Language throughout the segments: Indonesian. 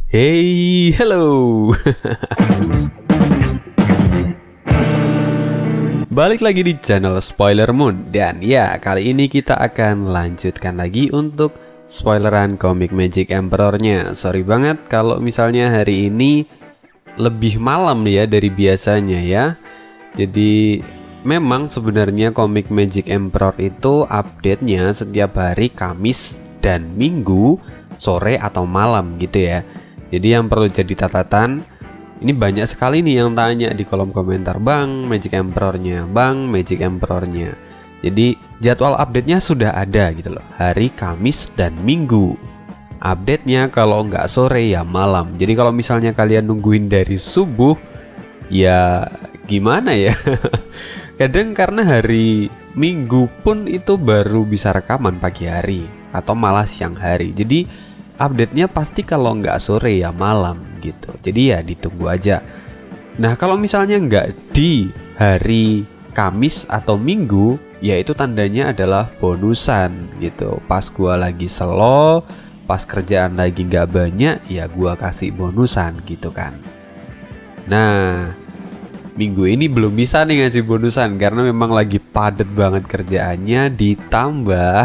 Hey, hello. Balik lagi di channel Spoiler Moon. Dan ya, kali ini kita akan lanjutkan lagi untuk spoileran komik Magic Emperor-nya. Sorry banget kalau misalnya hari ini lebih malam ya dari biasanya ya. Jadi memang sebenarnya komik Magic Emperor itu update-nya setiap hari Kamis dan Minggu sore atau malam gitu ya. Jadi yang perlu jadi catatan, ini banyak sekali nih yang tanya di kolom komentar, Bang, Magic Emperor-nya, Bang, Magic Emperor-nya. Jadi jadwal update-nya sudah ada gitu loh, hari Kamis dan Minggu. Update-nya kalau nggak sore ya malam. Jadi kalau misalnya kalian nungguin dari subuh, ya gimana ya? Kadang karena hari Minggu pun itu baru bisa rekaman pagi hari atau malah siang hari. Jadi update-nya pasti kalau nggak sore ya malam gitu. Jadi ya ditunggu aja. Nah kalau misalnya nggak di hari Kamis atau Minggu, ya itu tandanya adalah bonusan gitu. Pas gua lagi slow, pas kerjaan lagi nggak banyak, ya gua kasih bonusan gitu kan. Nah minggu ini belum bisa nih ngasih bonusan karena memang lagi padat banget kerjaannya. Ditambah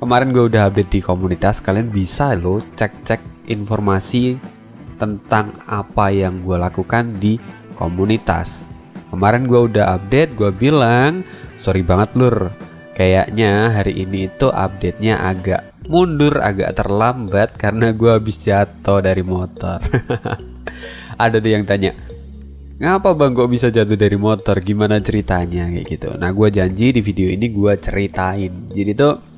kemarin gue udah update di komunitas, kalian bisa loh cek-cek informasi tentang apa yang gue lakukan di komunitas. Kemarin gue udah update, gue bilang sorry banget lur, kayaknya hari ini itu update-nya agak mundur, agak terlambat karena gue habis jatuh dari motor. Ada tuh yang tanya, ngapa bang kok bisa jatuh dari motor, gimana ceritanya kayak gitu. Nah gue janji di video ini gue ceritain. Jadi tuh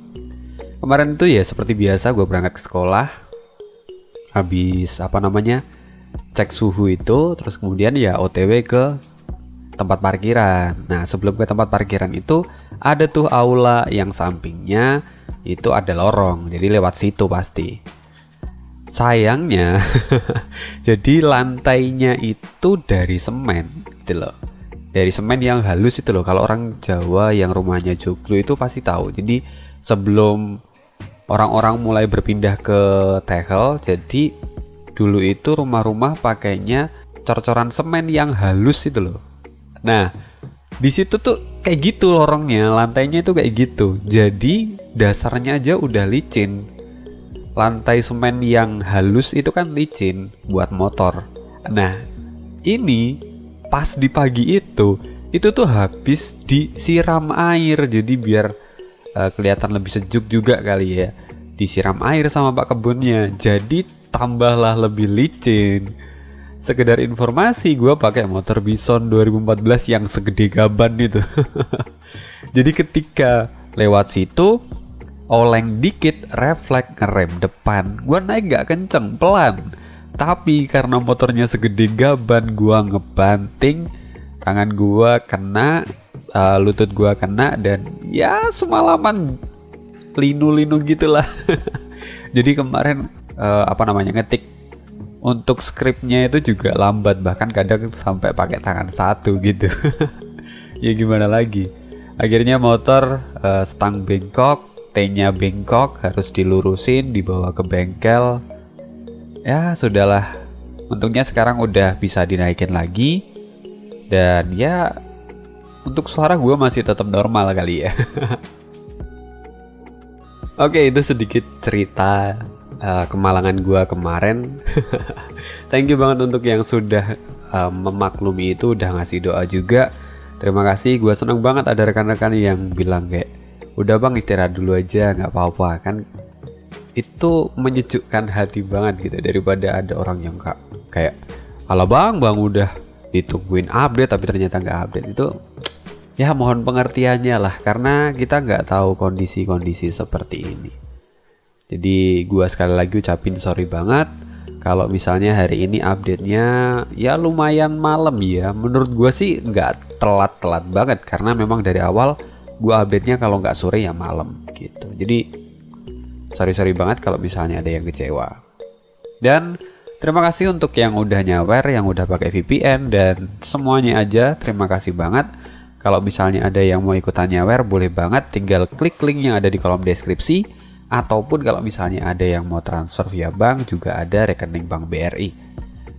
kemarin tuh ya seperti biasa gue berangkat ke sekolah, habis cek suhu itu, terus kemudian ya OTW ke tempat parkiran. Nah sebelum ke tempat parkiran itu ada tuh aula yang sampingnya itu ada lorong, jadi lewat situ pasti. Sayangnya jadi lantainya itu dari semen gitu loh, dari semen yang halus itu loh. Kalau orang Jawa yang rumahnya joglo itu pasti tahu. Jadi sebelum orang-orang mulai berpindah ke tegel, jadi dulu itu rumah-rumah pakainya cor-coran semen yang halus itu loh. Nah di situ tuh kayak gitu lorongnya, lantainya itu kayak gitu. Jadi dasarnya aja udah licin. Lantai semen yang halus itu kan licin buat motor. Nah ini pas di pagi itu tuh habis disiram air. Jadi biar kelihatan lebih sejuk juga kali ya, disiram air sama pak kebunnya, jadi tambahlah lebih licin. Sekedar informasi, gue pakai motor Bison 2014 yang segede gaban itu. Jadi ketika lewat situ oleng dikit, refleks ngerem depan, gue naik gak kenceng, pelan. Tapi karena motornya segede gaban, gue ngebanting, tangan gue kena, lutut gue kena, dan ya semalaman linu-linu gitulah. Jadi kemarin ngetik untuk skripnya itu juga lambat, bahkan kadang sampai pakai tangan satu gitu. Ya gimana lagi, akhirnya motor stang bengkok, T-nya bengkok, harus dilurusin, dibawa ke bengkel. Ya sudahlah, untungnya sekarang udah bisa dinaikin lagi. Dan ya untuk suara gue masih tetap normal kali ya. Oke, itu sedikit cerita kemalangan gue kemarin. Thank you banget untuk yang sudah memaklumi itu, udah ngasih doa juga. Terima kasih, gue seneng banget ada rekan-rekan yang bilang kayak, udah bang istirahat dulu aja, nggak apa-apa kan. Itu menyejukkan hati banget gitu, daripada ada orang yang kayak kalau bang udah ditungguin update tapi ternyata nggak update. Itu ya mohon pengertiannya lah, karena kita nggak tahu kondisi-kondisi seperti ini. Jadi gua sekali lagi ucapin sorry banget kalau misalnya hari ini update-nya ya lumayan malam ya. Menurut gua sih nggak telat-telat banget, karena memang dari awal gua update-nya kalau nggak sore ya malam gitu. Jadi sorry banget kalau misalnya ada yang kecewa. Dan terima kasih untuk yang udah nyawer, yang udah pakai VPN, dan semuanya aja terima kasih banget. Kalau misalnya ada yang mau ikutan nyawer, boleh banget, tinggal klik link yang ada di kolom deskripsi. Ataupun kalau misalnya ada yang mau transfer via bank, juga ada rekening bank BRI.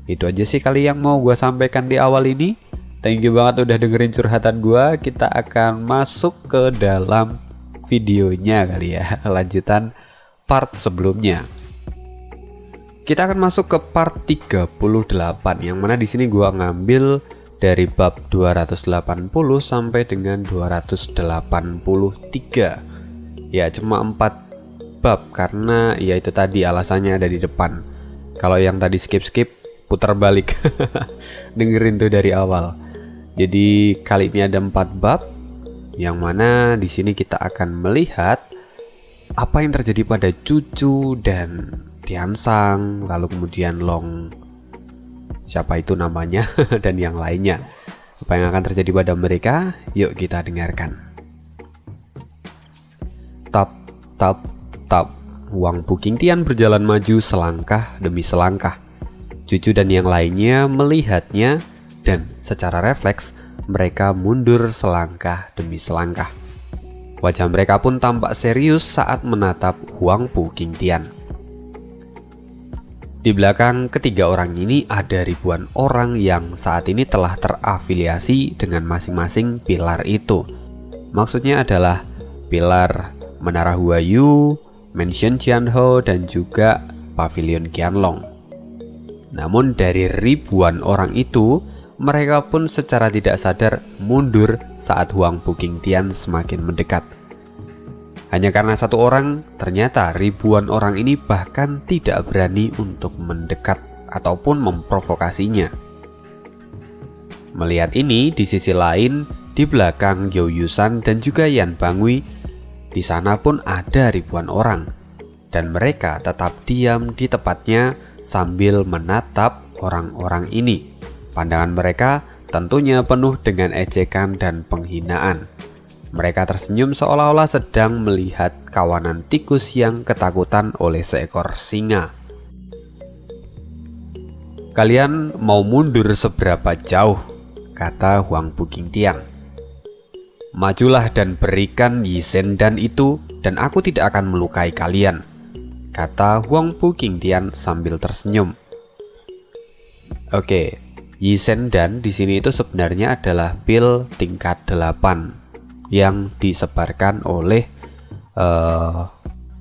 Itu aja sih kali yang mau gue sampaikan di awal ini. Thank you banget udah dengerin curhatan gue. Kita akan masuk ke dalam videonya kali ya, lanjutan part sebelumnya. Kita akan masuk ke part 38, yang mana di sini gue ngambil dari bab 280 sampai dengan 283. Ya, cuma 4 bab karena ya itu tadi alasannya ada di depan. Kalau yang tadi skip putar balik dengerin tuh dari awal. Jadi kali ini ada 4 bab, yang mana di sini kita akan melihat apa yang terjadi pada Cucu dan Tiansang, lalu kemudian Long, siapa itu namanya, dan yang lainnya. Apa yang akan terjadi pada mereka? Yuk kita dengarkan. Tap, tap, tap. Wang Pu Qingtian berjalan maju selangkah demi selangkah. Cucu dan yang lainnya melihatnya dan secara refleks mereka mundur selangkah demi selangkah. Wajah mereka pun tampak serius saat menatap Wang Pu Qingtian. Di belakang ketiga orang ini ada ribuan orang yang saat ini telah terafiliasi dengan masing-masing pilar itu. Maksudnya adalah pilar Menara Huayu, Mansion Tianhe, dan juga Pavilion Qianlong. Namun dari ribuan orang itu, mereka pun secara tidak sadar mundur saat Wang Pu Qingtian semakin mendekat. Hanya karena satu orang, ternyata ribuan orang ini bahkan tidak berani untuk mendekat ataupun memprovokasinya. Melihat ini, di sisi lain, di belakang You Yusan dan juga Yan Bangui, di sana pun ada ribuan orang, dan mereka tetap diam di tempatnya sambil menatap orang-orang ini. Pandangan mereka tentunya penuh dengan ejekan dan penghinaan. Mereka tersenyum seolah-olah sedang melihat kawanan tikus yang ketakutan oleh seekor singa. "Kalian mau mundur seberapa jauh?" kata Wang Pu Qingtian. "Majulah dan berikan Yi Sendan itu, dan aku tidak akan melukai kalian," kata Wang Pu Qingtian sambil tersenyum. Oke, Yi Sendan di sini itu sebenarnya adalah pil tingkat 8 yang disebarkan oleh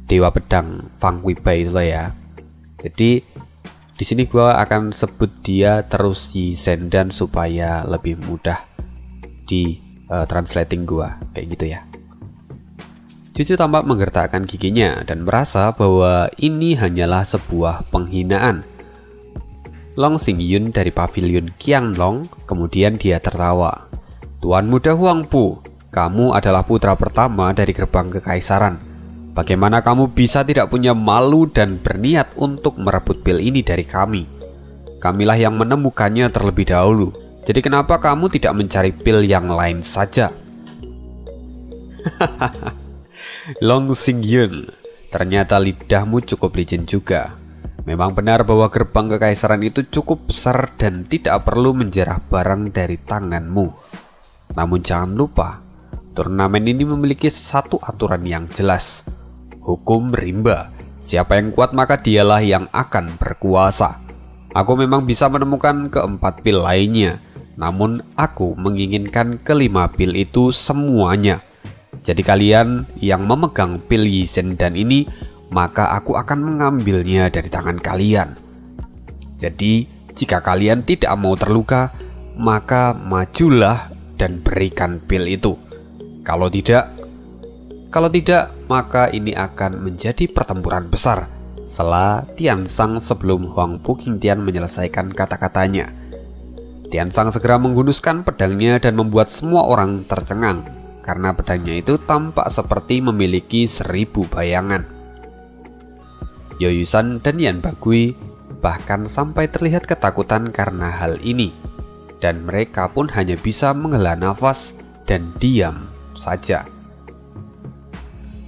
Dewa Pedang Fang Guibai itu lah ya. Jadi di sini gua akan sebut dia terus Yi Sendan supaya lebih mudah di translating gua kayak gitu ya. Cucu tampak menggertakkan giginya dan merasa bahwa ini hanyalah sebuah penghinaan. Long Xingyun dari Pavilion Qianlong kemudian dia tertawa. "Tuan muda Huang Pu, kamu adalah putra pertama dari gerbang kekaisaran. Bagaimana kamu bisa tidak punya malu dan berniat untuk merebut pil ini dari kami? Kamilah yang menemukannya terlebih dahulu. Jadi kenapa kamu tidak mencari pil yang lain saja?" Long Xingyun, ternyata lidahmu cukup licin juga. Memang benar bahwa gerbang kekaisaran itu cukup besar dan tidak perlu menjarah barang dari tanganmu. Namun jangan lupa, turnamen ini memiliki satu aturan yang jelas. Hukum rimba. Siapa yang kuat maka dialah yang akan berkuasa. Aku memang bisa menemukan keempat pil lainnya, namun aku menginginkan kelima pil itu semuanya. Jadi kalian yang memegang pil Yi Sendan ini, maka aku akan mengambilnya dari tangan kalian. Jadi jika kalian tidak mau terluka, maka majulah dan berikan pil itu. Kalau tidak, maka ini akan menjadi pertempuran besar. Sela Tiansang sebelum Wang Pu Qingtian menyelesaikan kata-katanya. Tiansang segera menghunuskan pedangnya dan membuat semua orang tercengang, karena pedangnya itu tampak seperti memiliki 1000 bayangan. You Yusan dan Yan Bangui bahkan sampai terlihat ketakutan karena hal ini, dan mereka pun hanya bisa menghela nafas dan diam saja.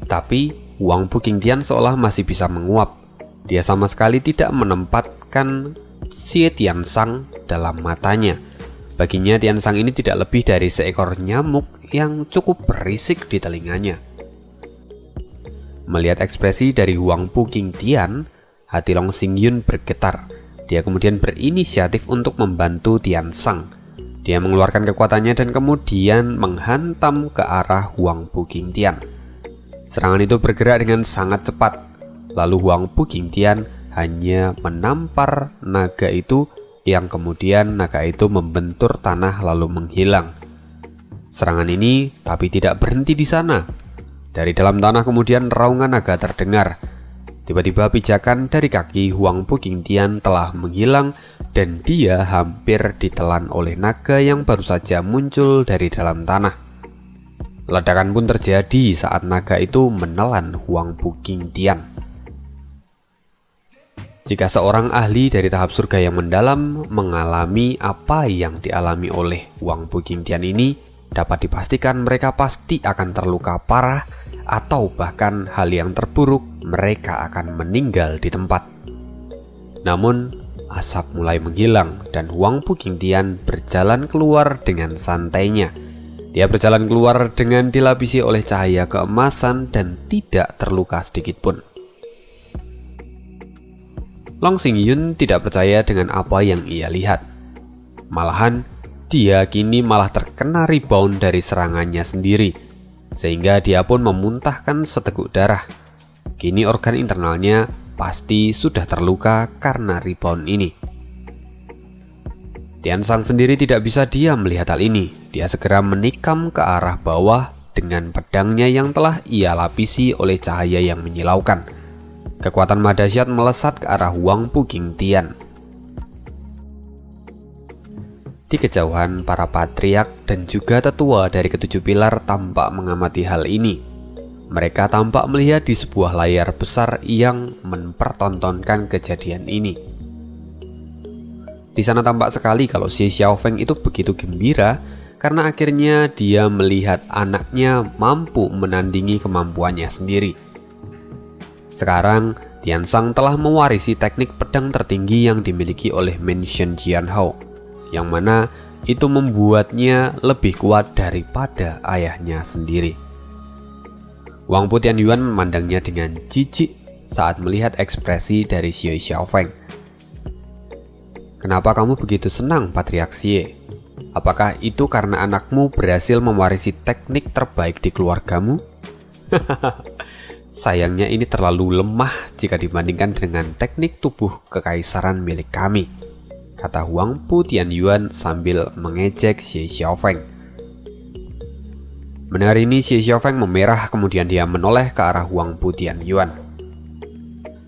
Tapi Wang Pu Qingtian seolah masih bisa menguap. Dia sama sekali tidak menempatkan Xie Tiansang dalam matanya. Baginya Tiansang ini tidak lebih dari seekor nyamuk yang cukup berisik di telinganya. Melihat ekspresi dari Huang Pu Qingtian, hati Long Xingyun bergetar. Dia kemudian berinisiatif untuk membantu Tiansang. Dia mengeluarkan kekuatannya dan kemudian menghantam ke arah Huang Pu Qingtian. Serangan itu bergerak dengan sangat cepat. Lalu Huang Pu Qingtian hanya menampar naga itu, yang kemudian naga itu membentur tanah lalu menghilang. Serangan ini tapi tidak berhenti di sana. Dari dalam tanah kemudian raungan naga terdengar. Tiba-tiba pijakan dari kaki Huang Pu Qingtian telah menghilang dan dia hampir ditelan oleh naga yang baru saja muncul dari dalam tanah. Ledakan pun terjadi saat naga itu menelan Huang Pu Qingtian. Jika seorang ahli dari tahap surga yang mendalam mengalami apa yang dialami oleh Huang Pu Qingtian ini, dapat dipastikan mereka pasti akan terluka parah atau bahkan hal yang terburuk, mereka akan meninggal di tempat. Namun, asap mulai menghilang dan Huang Pu Qingtian berjalan keluar dengan santainya. Dia berjalan keluar dengan dilapisi oleh cahaya keemasan dan tidak terluka sedikit pun. Long Xingyun tidak percaya dengan apa yang ia lihat. Malahan, dia kini malah terkena rebound dari serangannya sendiri, sehingga dia pun memuntahkan seteguk darah. Kini organ internalnya pasti sudah terluka karena rebound ini. Tiansang sendiri tidak bisa diam melihat hal ini. Dia segera menikam ke arah bawah dengan pedangnya yang telah ia lapisi oleh cahaya yang menyilaukan. Kekuatan dahsyat melesat ke arah Huang Pu Qingtian. Di kejauhan, para patriark dan juga tetua dari ketujuh pilar tampak mengamati hal ini. Mereka tampak melihat di sebuah layar besar yang mempertontonkan kejadian ini. Di sana tampak sekali kalau Xie Xiaofeng itu begitu gembira karena akhirnya dia melihat anaknya mampu menandingi kemampuannya sendiri. Sekarang, Tiansang telah mewarisi teknik pedang tertinggi yang dimiliki oleh Min Shen Jianhao, yang mana itu membuatnya lebih kuat daripada ayahnya sendiri. Wang Pu Tianyuan memandangnya dengan jijik saat melihat ekspresi dari Xie Xiaofeng. "Kenapa kamu begitu senang, Patriark Xie? Apakah itu karena anakmu berhasil mewarisi teknik terbaik di keluargamu?" "Sayangnya ini terlalu lemah jika dibandingkan dengan teknik tubuh kekaisaran milik kami," kata Wang Pu Tianyuan sambil mengejek Xie Xiaofeng. Mendengar ini, Xie Xiaofeng memerah, kemudian dia menoleh ke arah Wang Pu Tianyuan.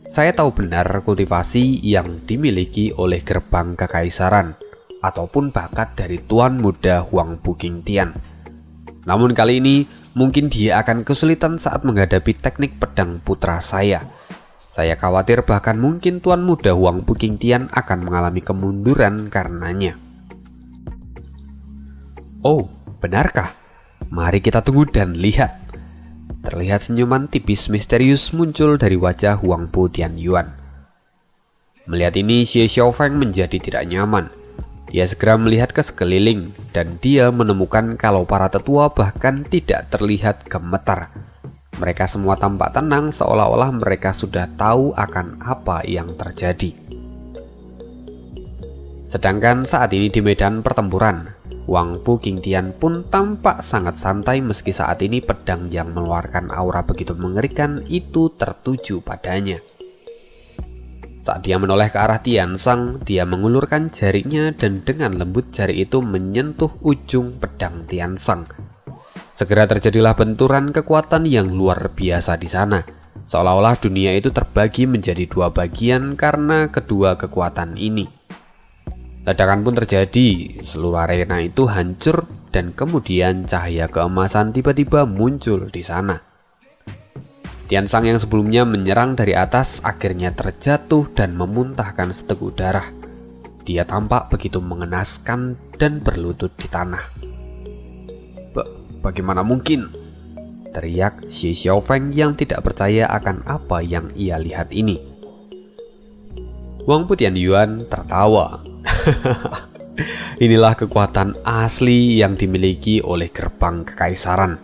"Saya tahu benar kultivasi yang dimiliki oleh gerbang kekaisaran ataupun bakat dari Tuan Muda Huang Pu Qingtian. Namun kali ini mungkin dia akan kesulitan saat menghadapi teknik pedang putra saya. Saya khawatir bahkan mungkin Tuan Muda Huang Pu Qingtian akan mengalami kemunduran karenanya." "Oh, benarkah? Mari kita tunggu dan lihat." Terlihat senyuman tipis misterius muncul dari wajah Huang Pu Tianyuan. Melihat ini, Xie Xiaofeng menjadi tidak nyaman. Dia segera melihat ke sekeliling dan dia menemukan kalau para tetua bahkan tidak terlihat gemetar. Mereka semua tampak tenang seolah-olah mereka sudah tahu akan apa yang terjadi. Sedangkan saat ini di medan pertempuran, Huang Pu Qingtian pun tampak sangat santai meski saat ini pedang yang mengeluarkan aura begitu mengerikan itu tertuju padanya. Saat dia menoleh ke arah Tiansang, dia mengulurkan jarinya dan dengan lembut jari itu menyentuh ujung pedang Tiansang. Segera terjadilah benturan kekuatan yang luar biasa di sana. Seolah-olah dunia itu terbagi menjadi dua bagian karena kedua kekuatan ini. Ledakan pun terjadi, seluruh arena itu hancur dan kemudian cahaya keemasan tiba-tiba muncul di sana. Tiansang yang sebelumnya menyerang dari atas akhirnya terjatuh dan memuntahkan seteguk darah. Dia tampak begitu mengenaskan dan berlutut di tanah. Bagaimana mungkin?" teriak Xie Xiaofeng yang tidak percaya akan apa yang ia lihat ini. Wang Pu Tianyuan tertawa. Inilah kekuatan asli yang dimiliki oleh gerbang kekaisaran.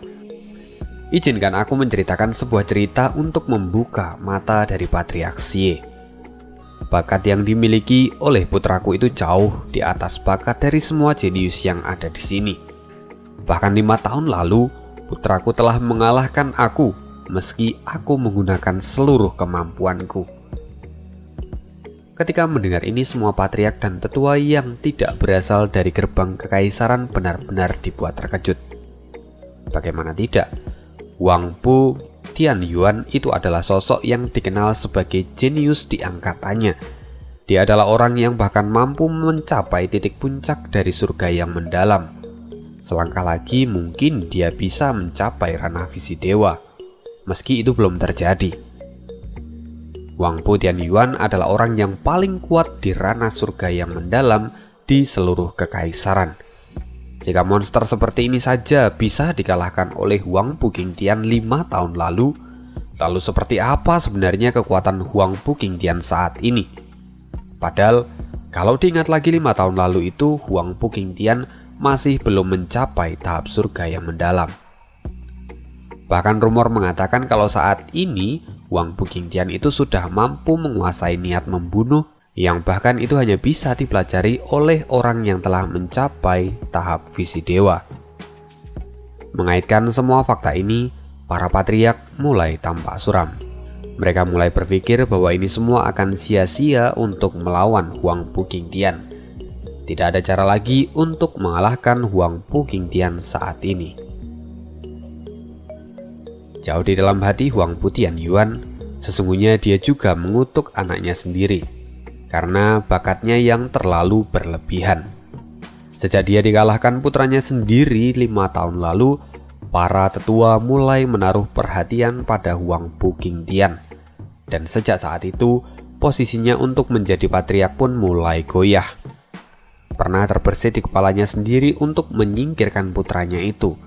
Izinkan aku menceritakan sebuah cerita untuk membuka mata dari Patriark Xie. Bakat yang dimiliki oleh putraku itu jauh di atas bakat dari semua jenius yang ada di sini. Bahkan 5 tahun lalu, putraku telah mengalahkan aku meski aku menggunakan seluruh kemampuanku. Ketika mendengar ini, semua patriark dan tetua yang tidak berasal dari gerbang kekaisaran benar-benar dibuat terkejut. Bagaimana tidak? Wang Pu Tianyuan itu adalah sosok yang dikenal sebagai jenius di angkatannya. Dia adalah orang yang bahkan mampu mencapai titik puncak dari surga yang mendalam. Selangkah lagi mungkin dia bisa mencapai ranah visi dewa, meski itu belum terjadi. Wang Pu Tianyuan adalah orang yang paling kuat di ranah surga yang mendalam di seluruh kekaisaran. Jika monster seperti ini saja bisa dikalahkan oleh Huang Pu Qingtian 5 tahun lalu seperti apa sebenarnya kekuatan Huang Pu Qingtian saat ini? Padahal, kalau diingat lagi 5 tahun lalu itu, Huang Pu Qingtian masih belum mencapai tahap surga yang mendalam. Bahkan rumor mengatakan kalau saat ini, Huang Pu Qingtian itu sudah mampu menguasai niat membunuh, yang bahkan itu hanya bisa dipelajari oleh orang yang telah mencapai tahap visi dewa. Mengaitkan semua fakta ini, para patriark mulai tampak suram. Mereka mulai berpikir bahwa ini semua akan sia-sia untuk melawan Huang Pu Qingtian. Tidak ada cara lagi untuk mengalahkan Huang Pu Qingtian saat ini. Jauh di dalam hati Huang Pu Tianyuan, sesungguhnya dia juga mengutuk anaknya sendiri karena bakatnya yang terlalu berlebihan. Sejak dia dikalahkan putranya sendiri 5 tahun lalu, para tetua mulai menaruh perhatian pada Huang Pu Qingtian. Dan sejak saat itu, posisinya untuk menjadi patriark pun mulai goyah. Pernah terbersit di kepalanya sendiri untuk menyingkirkan putranya itu.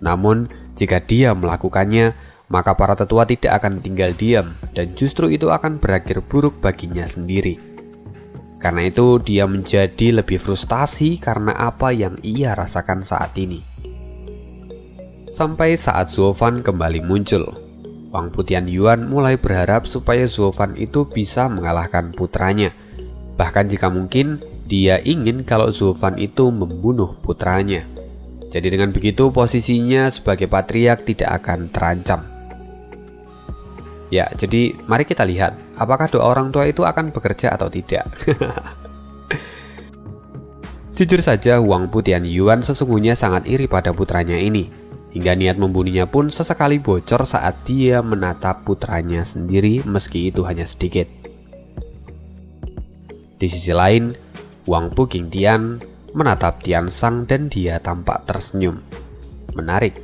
Namun, jika dia melakukannya, maka para tetua tidak akan tinggal diam dan justru itu akan berakhir buruk baginya sendiri. Karena itu dia menjadi lebih frustasi karena apa yang ia rasakan saat ini. Sampai saat Zhuo Fan kembali muncul, Wang Pu Tianyuan mulai berharap supaya Zhuo Fan itu bisa mengalahkan putranya. Bahkan jika mungkin, dia ingin kalau Zhuo Fan itu membunuh putranya. Jadi dengan begitu posisinya sebagai patriark tidak akan terancam. Ya, jadi mari kita lihat apakah doa orang tua itu akan bekerja atau tidak. Jujur saja, Huang Pu Tianyuan sesungguhnya sangat iri pada putranya ini. Hingga niat membunuhnya pun sesekali bocor saat dia menatap putranya sendiri meski itu hanya sedikit. Di sisi lain, Huang Pu Qingtian menatap Tiansang dan dia tampak tersenyum. Menarik,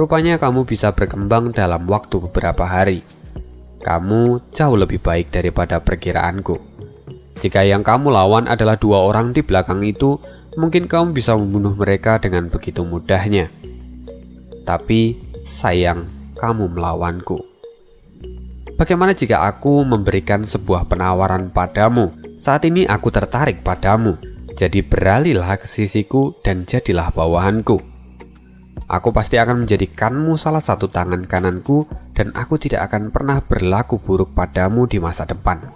rupanya kamu bisa berkembang dalam waktu beberapa hari. Kamu jauh lebih baik daripada perkiraanku. Jika yang kamu lawan adalah 2 orang di belakang itu, mungkin kamu bisa membunuh mereka dengan begitu mudahnya. Tapi sayang, kamu melawanku. Bagaimana jika aku memberikan sebuah penawaran padamu? Saat ini aku tertarik padamu. Jadi beralihlah ke sisiku dan jadilah bawahanku. Aku pasti akan menjadikanmu salah satu tangan kananku dan aku tidak akan pernah berlaku buruk padamu di masa depan.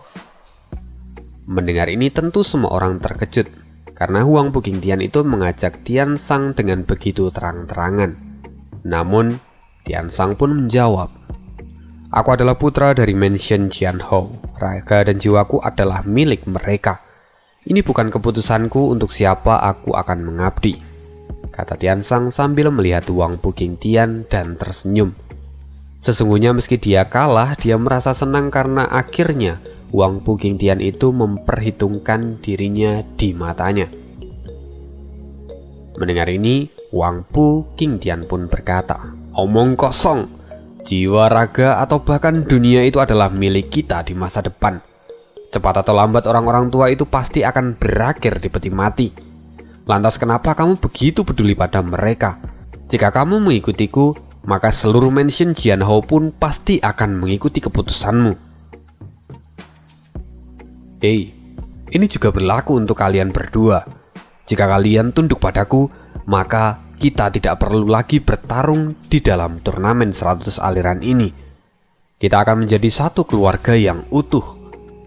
Mendengar ini tentu semua orang terkejut karena Huang Pu Qingtian itu mengajak Tiansang dengan begitu terang-terangan. Namun Tiansang pun menjawab, "Aku adalah putra dari Mansion Jianhou. Raga dan jiwaku adalah milik mereka. Ini bukan keputusanku untuk siapa aku akan mengabdi," kata Tiansang sambil melihat Huang Pu Qingtian dan tersenyum. Sesungguhnya meski dia kalah, dia merasa senang karena akhirnya Huang Pu Qingtian itu memperhitungkan dirinya di matanya. Mendengar ini, Huang Pu Qingtian pun berkata, "Omong kosong, jiwa, raga, atau bahkan dunia itu adalah milik kita di masa depan. Cepat atau lambat orang-orang tua itu pasti akan berakhir di peti mati. Lantas kenapa kamu begitu peduli pada mereka? Jika kamu mengikutiku, maka seluruh Mansion Jianhou pun pasti akan mengikuti keputusanmu." Hei, ini juga berlaku untuk kalian berdua. Jika kalian tunduk padaku, maka kita tidak perlu lagi bertarung di dalam turnamen 100 aliran ini. Kita akan menjadi satu keluarga yang utuh,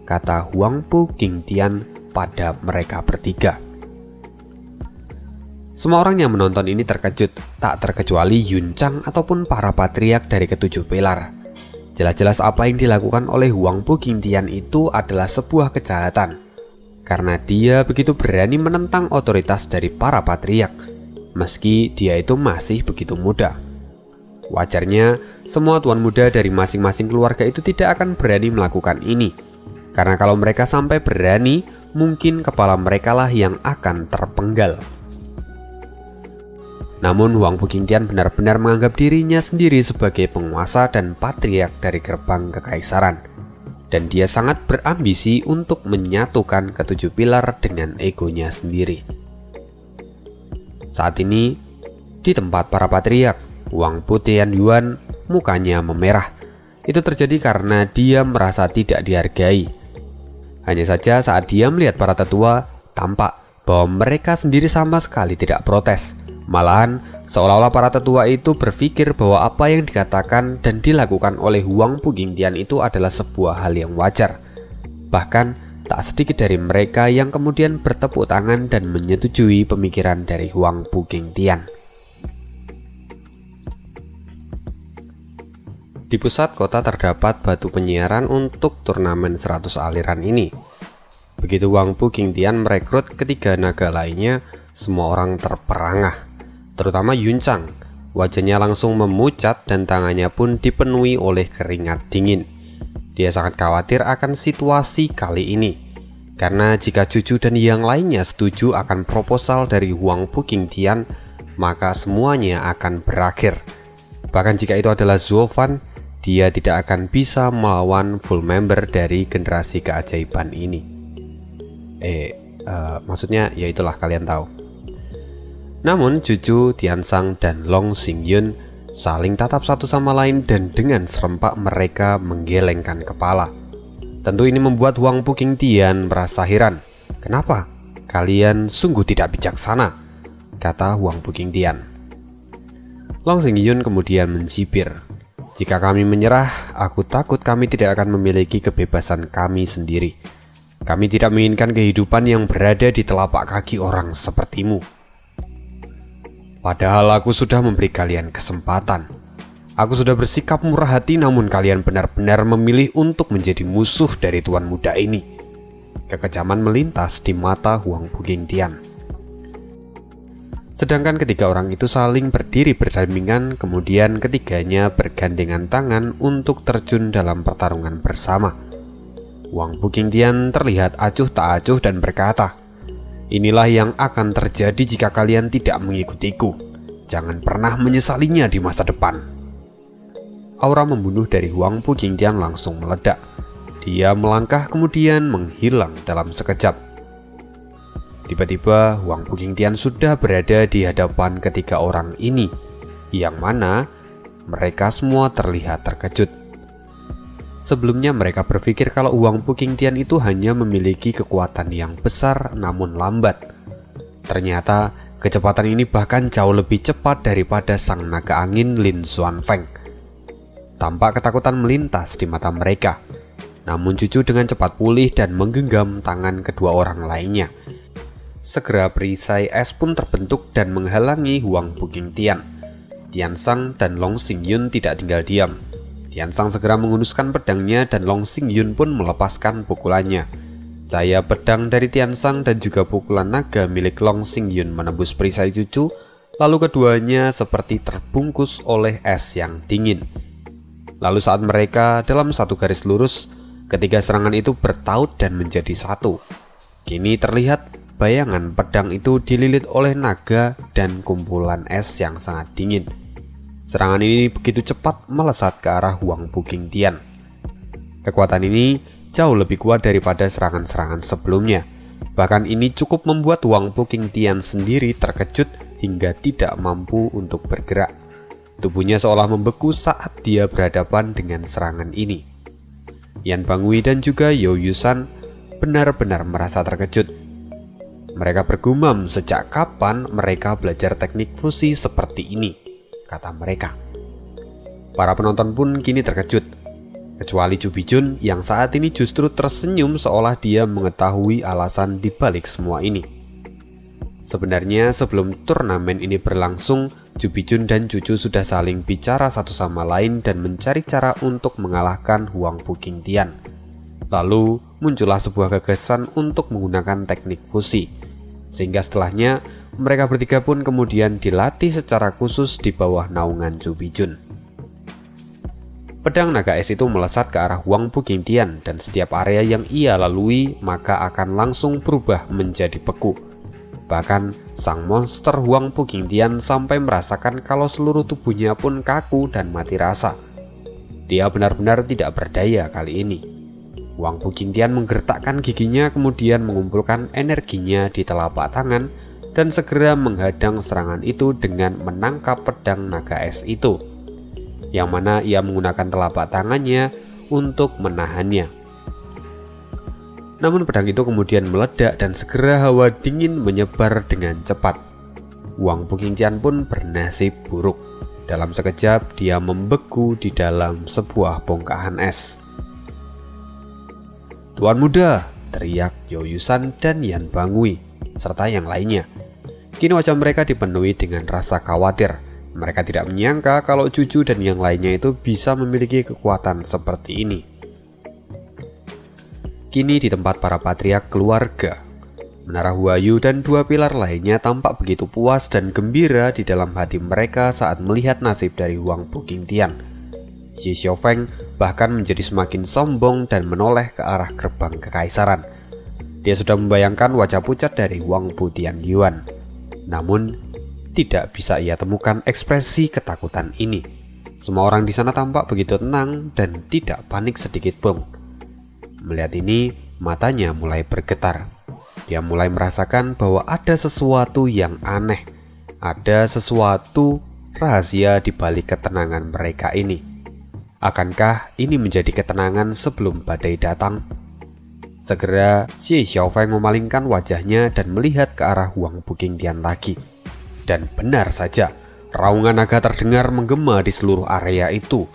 kata Huangpu Qingtian pada mereka bertiga. Semua orang yang menonton ini terkejut, tak terkecuali Yun Chang ataupun para patriark dari ketujuh pilar. Jelas-jelas apa yang dilakukan oleh Huangpu Qingtian itu adalah sebuah kejahatan, karena dia begitu berani menentang otoritas dari para patriark, meski dia itu masih begitu muda. Wajarnya, semua tuan muda dari masing-masing keluarga itu tidak akan berani melakukan ini, karena kalau mereka sampai berani, mungkin kepala mereka lah yang akan terpenggal. Namun Huangpu Qingtian benar-benar menganggap dirinya sendiri sebagai penguasa dan patriark dari gerbang kekaisaran, dan dia sangat berambisi untuk menyatukan ketujuh pilar dengan egonya sendiri. Saat ini, di tempat para patriark, Huangpu Tianyuan mukanya memerah. Itu terjadi karena dia merasa tidak dihargai. Hanya saja saat dia melihat para tetua, tampak bahwa mereka sendiri sama sekali tidak protes. Malahan, seolah-olah para tetua itu berpikir bahwa apa yang dikatakan dan dilakukan oleh Huangpu Qingtian itu adalah sebuah hal yang wajar. Bahkan, tak sedikit dari mereka yang kemudian bertepuk tangan dan menyetujui pemikiran dari Huangpu Qingtian. Di pusat kota terdapat batu penyiaran untuk turnamen 100 aliran ini. Begitu Huangpu Qingtian merekrut ketiga naga lainnya, semua orang terperangah, terutama Yun Chang. Wajahnya langsung memucat dan tangannya pun dipenuhi oleh keringat dingin. Dia sangat khawatir akan situasi kali ini, karena jika Cucu dan yang lainnya setuju akan proposal dari Huangpu Qingtian, maka semuanya akan berakhir. Bahkan jika itu adalah Zuo Fan, dia tidak akan bisa melawan full member dari generasi keajaiban ini. Maksudnya ya itulah, kalian tahu. Namun Cucu, Tiansang, dan Long Xingyun saling tatap satu sama lain dan dengan serempak mereka menggelengkan kepala. Tentu ini membuat Huangpu Qingtian merasa heran. Kenapa? Kalian sungguh tidak bijaksana, kata Huangpu Qingtian. Long Xingyun kemudian mencibir. Jika kami menyerah, aku takut kami tidak akan memiliki kebebasan kami sendiri. Kami tidak menginginkan kehidupan yang berada di telapak kaki orang sepertimu. Padahal aku sudah memberi kalian kesempatan. Aku sudah bersikap murah hati, namun kalian benar-benar memilih untuk menjadi musuh dari tuan muda ini. Kekejaman melintas di mata Huangpu Qingtian. Sedangkan ketiga orang itu saling berdiri berdampingan, kemudian ketiganya bergandengan tangan untuk terjun dalam pertarungan bersama. Huangpu Qingtian terlihat acuh tak acuh dan berkata, "Inilah yang akan terjadi jika kalian tidak mengikutiku. Jangan pernah menyesalinya di masa depan." Aura membunuh dari Huangpu Qingtian langsung meledak. Dia melangkah kemudian menghilang dalam sekejap. Tiba-tiba Huangpu Qingtian sudah berada di hadapan ketiga orang ini, yang mana mereka semua terlihat terkejut. Sebelumnya mereka berpikir kalau Huangpu Qingtian itu hanya memiliki kekuatan yang besar namun lambat. Ternyata kecepatan ini bahkan jauh lebih cepat daripada sang naga angin Lin Xuanfeng. Tampak ketakutan melintas di mata mereka. Namun Cucu dengan cepat pulih dan menggenggam tangan kedua orang lainnya. Segera perisai es pun terbentuk dan menghalangi Huangpu Qingtian. Tiansang dan Long Xingyun tidak tinggal diam. Tiansang segera menghunuskan pedangnya dan Long Xingyun pun melepaskan pukulannya. Cahaya pedang dari Tiansang dan juga pukulan naga milik Long Xingyun menembus perisai Cucu, lalu keduanya seperti terbungkus oleh es yang dingin. Lalu saat mereka dalam satu garis lurus, ketiga serangan itu bertaut dan menjadi satu. Kini terlihat bayangan pedang itu dililit oleh naga dan kumpulan es yang sangat dingin. Serangan ini begitu cepat melesat ke arah Huangpu Qingtian. Kekuatan ini jauh lebih kuat daripada serangan-serangan sebelumnya. Bahkan ini cukup membuat Huangpu Qingtian sendiri terkejut hingga tidak mampu untuk bergerak. Tubuhnya seolah membeku saat dia berhadapan dengan serangan ini. Yan Bangui dan juga You Yusan benar-benar merasa terkejut. Mereka bergumam, sejak kapan mereka belajar teknik fusi seperti ini, kata mereka. Para penonton pun kini terkejut, kecuali Chu Bijun yang saat ini justru tersenyum seolah dia mengetahui alasan dibalik semua ini. Sebenarnya sebelum turnamen ini berlangsung, Chu Bijun dan Cucu sudah saling bicara satu sama lain dan mencari cara untuk mengalahkan Huang Buqingtian. Lalu muncullah sebuah gagasan untuk menggunakan teknik fusi, sehingga setelahnya mereka bertiga pun kemudian dilatih secara khusus di bawah naungan Chu Bijun. Pedang naga es itu melesat ke arah Huang Buqingtian dan setiap area yang ia lalui maka akan langsung berubah menjadi beku. Bahkan sang monster Huang Buqingtian sampai merasakan kalau seluruh tubuhnya pun kaku dan mati rasa. Dia benar-benar tidak berdaya kali ini. Huang Buqingtian menggertakkan giginya kemudian mengumpulkan energinya di telapak tangan dan segera menghadang serangan itu dengan menangkap pedang naga es itu, yang mana ia menggunakan telapak tangannya untuk menahannya. Namun pedang itu kemudian meledak dan segera hawa dingin menyebar dengan cepat. Huang Buqingtian pun bernasib buruk. Dalam sekejap dia membeku di dalam sebuah bongkahan es. "Tuan muda!" teriak Yoyusan dan Yan Bangui serta yang lainnya. Kini wajah mereka dipenuhi dengan rasa khawatir. Mereka tidak menyangka kalau Cucu dan yang lainnya itu bisa memiliki kekuatan seperti ini. Kini di tempat para patriark keluarga, Menara Huayu dan dua pilar lainnya tampak begitu puas dan gembira di dalam hati mereka saat melihat nasib dari Huang Buqingtian. Xie Xiaofeng bahkan menjadi semakin sombong dan menoleh ke arah gerbang kekaisaran. Dia sudah membayangkan wajah pucat dari Huang Butianyuan. Namun tidak bisa ia temukan ekspresi ketakutan ini. Semua orang di sana tampak begitu tenang dan tidak panik sedikit pun. Melihat ini, matanya mulai bergetar. Dia mulai merasakan bahwa ada sesuatu yang aneh. Ada sesuatu rahasia di balik ketenangan mereka ini. Akankah ini menjadi ketenangan sebelum badai datang? Segera, Xie Xiaofeng memalingkan wajahnya dan melihat ke arah Huang Buqingtian lagi. Dan benar saja, raungan naga terdengar menggema di seluruh area itu.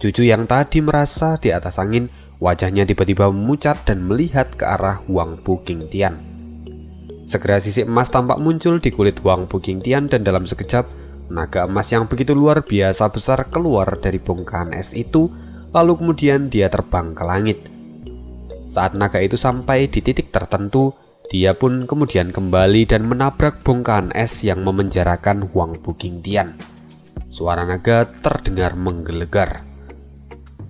Cucu yang tadi merasa di atas angin, wajahnya tiba-tiba memucat dan melihat ke arah Huang Buqingtian. Segera sisik emas tampak muncul di kulit Huang Buqingtian dan dalam sekejap, naga emas yang begitu luar biasa besar keluar dari bongkahan es itu, lalu kemudian dia terbang ke langit. Saat naga itu sampai di titik tertentu, dia pun kemudian kembali dan menabrak bongkahan es yang memenjarakan Huang Buqingtian. Suara naga terdengar menggelegar.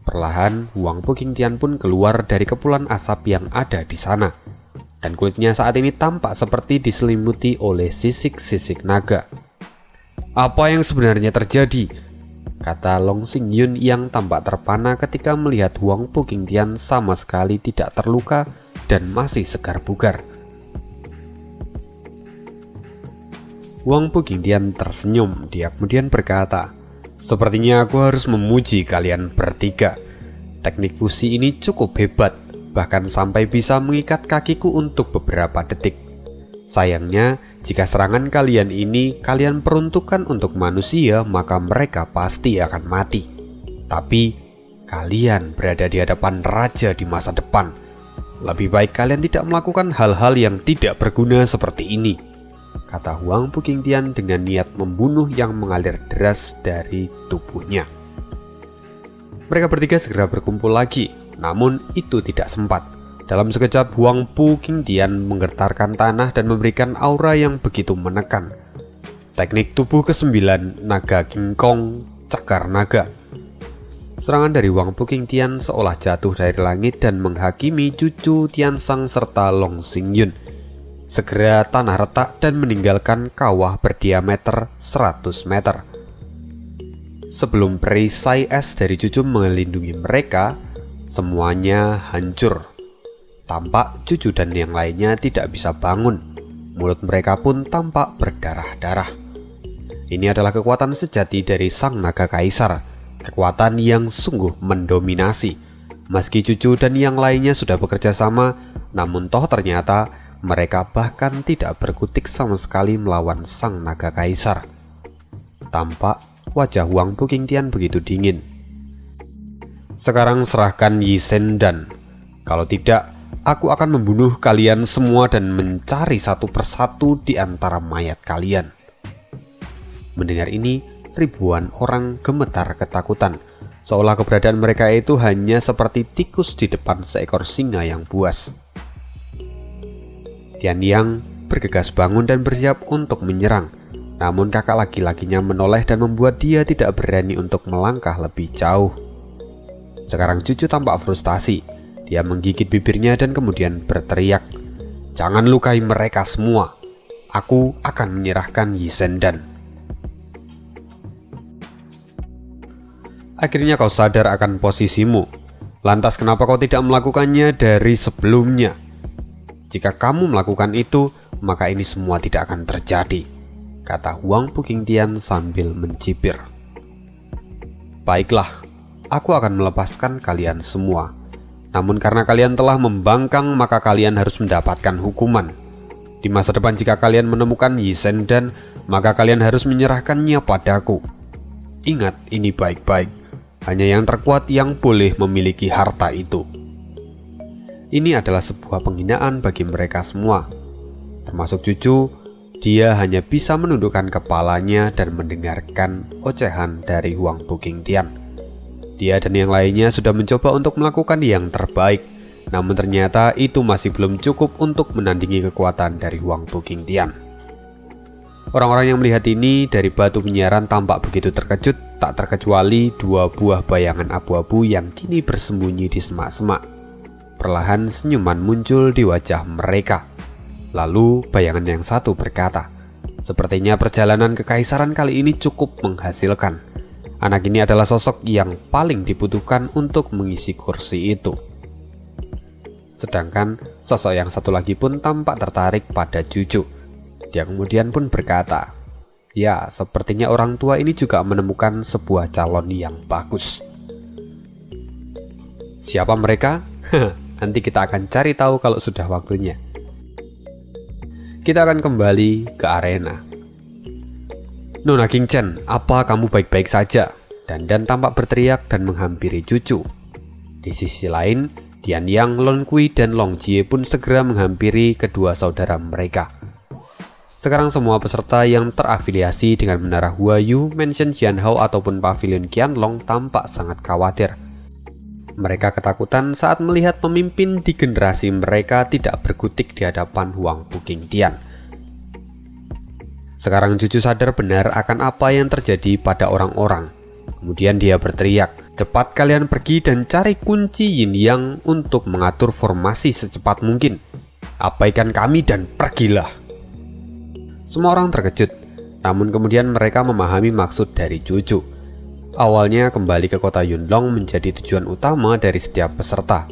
Perlahan, Huang Buqingtian pun keluar dari kepulan asap yang ada di sana. Dan kulitnya saat ini tampak seperti diselimuti oleh sisik-sisik naga. "Apa yang sebenarnya terjadi?" kata Long Xingyun yang tampak terpana ketika melihat Huang Buqingtian sama sekali tidak terluka dan masih segar bugar. Huang Buqingtian tersenyum. Dia kemudian berkata, "Sepertinya aku harus memuji kalian bertiga. Teknik fusi ini cukup hebat, bahkan sampai bisa mengikat kakiku untuk beberapa detik. Sayangnya, jika serangan kalian ini kalian peruntukkan untuk manusia, maka mereka pasti akan mati. Tapi, kalian berada di hadapan raja di masa depan. Lebih baik kalian tidak melakukan hal-hal yang tidak berguna seperti ini," kata Huang Buqingtian dengan niat membunuh yang mengalir deras dari tubuhnya. Mereka bertiga segera berkumpul lagi, namun itu tidak sempat. Dalam sekejap Huang Buqingtian menggetarkan tanah dan memberikan aura yang begitu menekan. Teknik tubuh ke-9 Naga King Kong, Cakar Naga. Serangan dari Huang Buqingtian seolah jatuh dari langit dan menghakimi Cucu Tiansang serta Long Xingyun. Segera tanah retak dan meninggalkan kawah berdiameter 100 meter. Sebelum perisai es dari Cucu melindungi mereka, semuanya hancur. Tampak Cucu dan yang lainnya tidak bisa bangun. Mulut mereka pun tampak berdarah-darah. Ini adalah kekuatan sejati dari Sang Naga Kaisar. Kekuatan yang sungguh mendominasi. Meski Cucu dan yang lainnya sudah bekerja sama, namun toh ternyata mereka bahkan tidak berkutik sama sekali melawan sang naga kaisar. Tampak wajah Huang Buqingtian begitu dingin. "Sekarang serahkan Yi Sendan. Kalau tidak, aku akan membunuh kalian semua dan mencari satu persatu di antara mayat kalian." Mendengar ini, ribuan orang gemetar ketakutan, seolah keberadaan mereka itu hanya seperti tikus di depan seekor singa yang buas. Tianyang bergegas bangun dan bersiap untuk menyerang, namun kakak laki-lakinya menoleh dan membuat dia tidak berani untuk melangkah lebih jauh. Sekarang cucu tampak frustasi. Dia menggigit bibirnya dan kemudian berteriak, "Jangan lukai mereka semua. Aku akan menyerahkan Yi Sendan." "Akhirnya kau sadar akan posisimu. Lantas kenapa kau tidak melakukannya dari sebelumnya? Jika kamu melakukan itu, maka ini semua tidak akan terjadi," kata Huang Buqingtian sambil mencibir. "Baiklah, aku akan melepaskan kalian semua. Namun karena kalian telah membangkang, maka kalian harus mendapatkan hukuman. Di masa depan jika kalian menemukan Yi Sendan, maka kalian harus menyerahkannya padaku. Ingat ini baik-baik. Hanya yang terkuat yang boleh memiliki harta itu." Ini adalah sebuah penghinaan bagi mereka semua, termasuk cucu. Dia hanya bisa menundukkan kepalanya dan mendengarkan ocehan dari Huang Buqingtian. Dia dan yang lainnya sudah mencoba untuk melakukan yang terbaik, namun ternyata itu masih belum cukup untuk menandingi kekuatan dari Huang Buqingtian. Orang-orang yang melihat ini dari batu penyiaran tampak begitu terkejut, tak terkecuali dua buah bayangan abu-abu yang kini bersembunyi di semak-semak. Perlahan senyuman muncul di wajah mereka. Lalu bayangan yang satu berkata, "Sepertinya perjalanan kekaisaran kali ini cukup menghasilkan. Anak ini adalah sosok yang paling dibutuhkan untuk mengisi kursi itu." Sedangkan sosok yang satu lagi pun tampak tertarik pada cucu. Dia kemudian pun berkata, "Ya, sepertinya orang tua ini juga menemukan sebuah calon yang bagus." Siapa mereka? Nanti kita akan cari tahu kalau sudah waktunya. Kita akan kembali ke arena. "Nona Qingchen, apa kamu baik-baik saja?" Dandan tampak berteriak dan menghampiri cucu. Di sisi lain, Tianyang, Lon Kui, dan Long Jie pun segera menghampiri kedua saudara mereka. Sekarang semua peserta yang terafiliasi dengan Menara Huayu, Mansion Jianhao ataupun Pavilion Qianlong tampak sangat khawatir. Mereka ketakutan saat melihat pemimpin di generasi mereka tidak berkutik di hadapan Huang Buqingtian. Sekarang cucu sadar benar akan apa yang terjadi pada orang-orang. Kemudian dia berteriak, "Cepat kalian pergi dan cari kunci Yin Yang untuk mengatur formasi secepat mungkin. Abaikan kami dan pergilah." Semua orang terkejut, namun kemudian mereka memahami maksud dari cucu. Awalnya kembali ke kota Yunlong menjadi tujuan utama dari setiap peserta.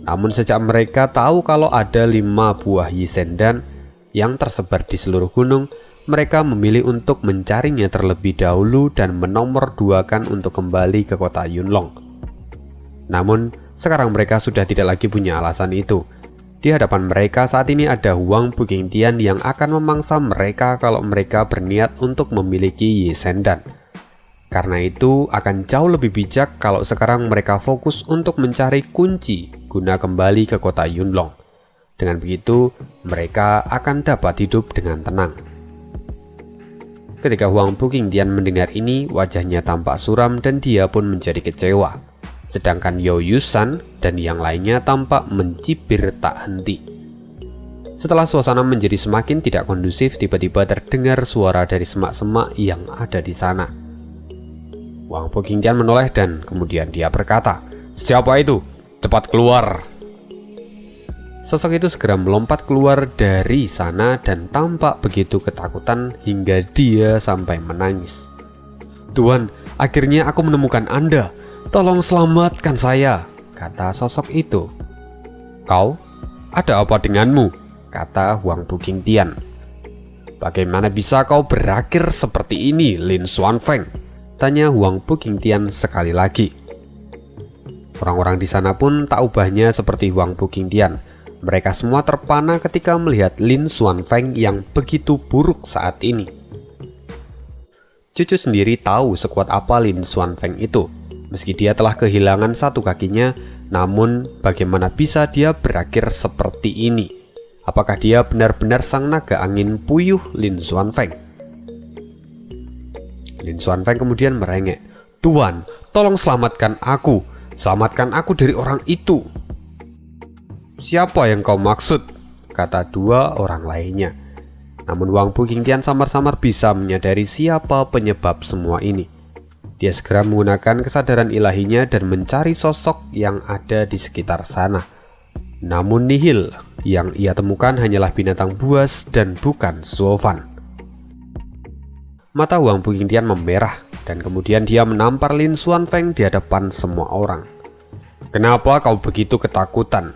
Namun sejak mereka tahu kalau ada 5 buah Yi Sendan yang tersebar di seluruh gunung, mereka memilih untuk mencarinya terlebih dahulu dan menomorduakan untuk kembali ke kota Yunlong. Namun sekarang mereka sudah tidak lagi punya alasan itu. Di hadapan mereka saat ini ada Huang Buqingtian yang akan memangsa mereka kalau mereka berniat untuk memiliki Yi Sendan. Karena itu akan jauh lebih bijak kalau sekarang mereka fokus untuk mencari kunci guna kembali ke kota Yunlong. Dengan begitu, mereka akan dapat hidup dengan tenang. Ketika Huang Buqingtian mendengar ini, wajahnya tampak suram dan dia pun menjadi kecewa. Sedangkan You Yusan dan yang lainnya tampak mencibir tak henti. Setelah suasana menjadi semakin tidak kondusif, tiba-tiba terdengar suara dari semak-semak yang ada di sana. Huang Buqingtian menoleh dan kemudian dia berkata, "Siapa itu? Cepat keluar!" Sosok itu segera melompat keluar dari sana dan tampak begitu ketakutan hingga dia sampai menangis. "Tuan, akhirnya aku menemukan Anda. Tolong selamatkan saya," kata sosok itu. "Kau? Ada apa denganmu?" kata Huang Buqingtian. "Bagaimana bisa kau berakhir seperti ini, Lin Xuanfeng?" tanya Huang Buqingtian sekali lagi. Orang-orang di sana pun tak ubahnya seperti Huang Buqingtian. Mereka semua terpana ketika melihat Lin Xuanfeng yang begitu buruk saat ini. Cucu sendiri tahu sekuat apa Lin Xuanfeng itu. Meski dia telah kehilangan satu kakinya, namun bagaimana bisa dia berakhir seperti ini? Apakah dia benar-benar sang naga angin puyuh Lin Xuanfeng? Lin Xuanfeng kemudian merengek, "Tuan, tolong selamatkan aku. Selamatkan aku dari orang itu." "Siapa yang kau maksud?" kata dua orang lainnya. Namun Wang Buqingtian samar-samar bisa menyadari siapa penyebab semua ini. Dia segera menggunakan kesadaran ilahinya dan mencari sosok yang ada di sekitar sana. Namun nihil, yang ia temukan hanyalah binatang buas dan bukan Suofan. Mata Wang Buqingtian memerah dan kemudian dia menampar Lin Xuanfeng di hadapan semua orang. "Kenapa kau begitu ketakutan?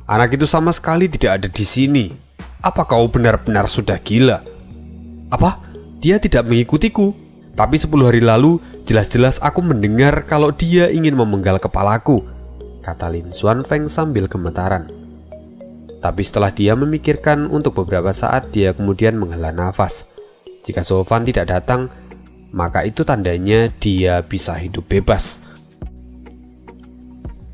Anak itu sama sekali tidak ada di sini. Apa kau benar-benar sudah gila?" "Apa? Dia tidak mengikutiku. Tapi 10 hari lalu jelas-jelas aku mendengar kalau dia ingin memenggal kepalaku," kata Lin Xuanfeng sambil gemetaran. Tapi setelah dia memikirkan untuk beberapa saat, dia kemudian menghela nafas. Jika Suofan tidak datang, maka itu tandanya dia bisa hidup bebas.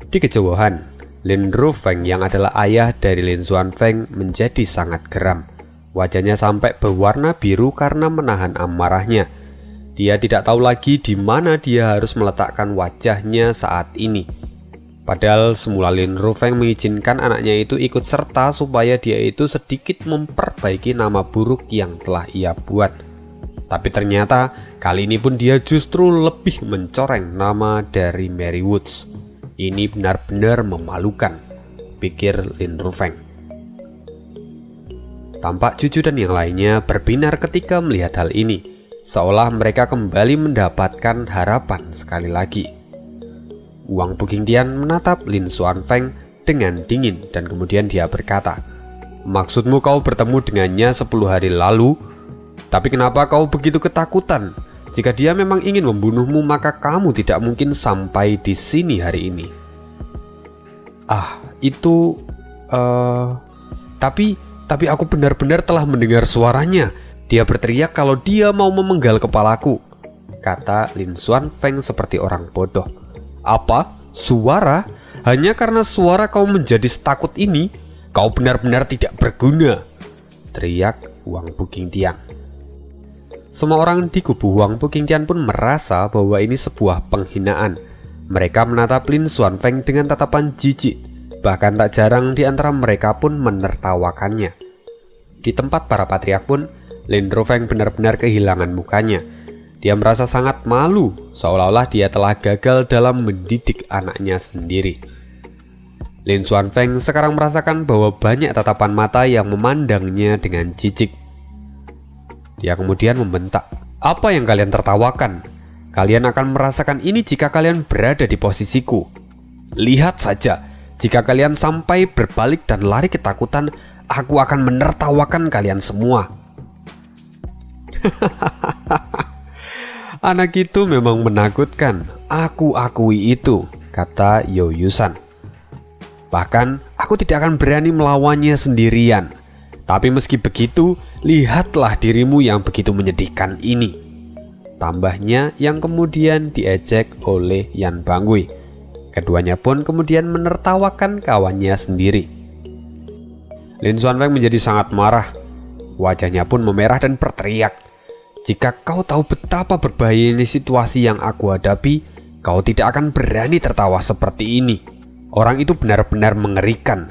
Di kejauhan, Lin Rufeng yang adalah ayah dari Lin Xuanfeng menjadi sangat geram. Wajahnya sampai berwarna biru karena menahan amarahnya. Dia tidak tahu lagi di mana dia harus meletakkan wajahnya saat ini. Padahal semula Lin Rufeng mengizinkan anaknya itu ikut serta supaya dia itu sedikit memperbaiki nama buruk yang telah ia buat. Tapi ternyata kali ini pun dia justru lebih mencoreng nama dari Mary Woods. Ini benar-benar memalukan, pikir Lin Rufeng. Tampak cucu dan yang lainnya berbinar ketika melihat hal ini, seolah mereka kembali mendapatkan harapan sekali lagi. Wang Buqingtian menatap Lin Xuanfeng dengan dingin dan kemudian dia berkata, "Maksudmu kau bertemu dengannya 10 hari lalu? Tapi kenapa kau begitu ketakutan? Jika dia memang ingin membunuhmu, maka kamu tidak mungkin sampai di sini hari ini." Tapi aku benar-benar telah mendengar suaranya. Dia berteriak kalau dia mau memenggal kepalaku," kata Lin Xuanfeng seperti orang bodoh. "Apa? Suara? Hanya karena suara kau menjadi setakut ini? Kau benar-benar tidak berguna," teriak Wang Buqingtian. Semua orang di kubu Wang Buqingtian pun merasa bahwa ini sebuah penghinaan. Mereka menatap Lin Xuanfeng dengan tatapan jijik. Bahkan tak jarang di antara mereka pun menertawakannya. Di tempat para patriark pun, Lin Rufeng benar-benar kehilangan mukanya. Dia merasa sangat malu, seolah-olah dia telah gagal dalam mendidik anaknya sendiri. Lin Xuanfeng sekarang merasakan bahwa banyak tatapan mata yang memandangnya dengan jijik. Dia kemudian membentak, "Apa yang kalian tertawakan? Kalian akan merasakan ini jika kalian berada di posisiku. Lihat saja, jika kalian sampai berbalik dan lari ketakutan, aku akan menertawakan kalian semua." "Anak itu memang menakutkan, aku akui itu," kata Yo Yusan. "Bahkan aku tidak akan berani melawannya sendirian. Tapi meski begitu, lihatlah dirimu yang begitu menyedihkan ini," tambahnya yang kemudian diejek oleh Yan Bangui. Keduanya pun kemudian menertawakan kawannya sendiri. Lin Xuanfeng menjadi sangat marah. Wajahnya pun memerah dan berteriak, "Jika kau tahu betapa berbahayanya situasi yang aku hadapi, kau tidak akan berani tertawa seperti ini. Orang itu benar-benar mengerikan.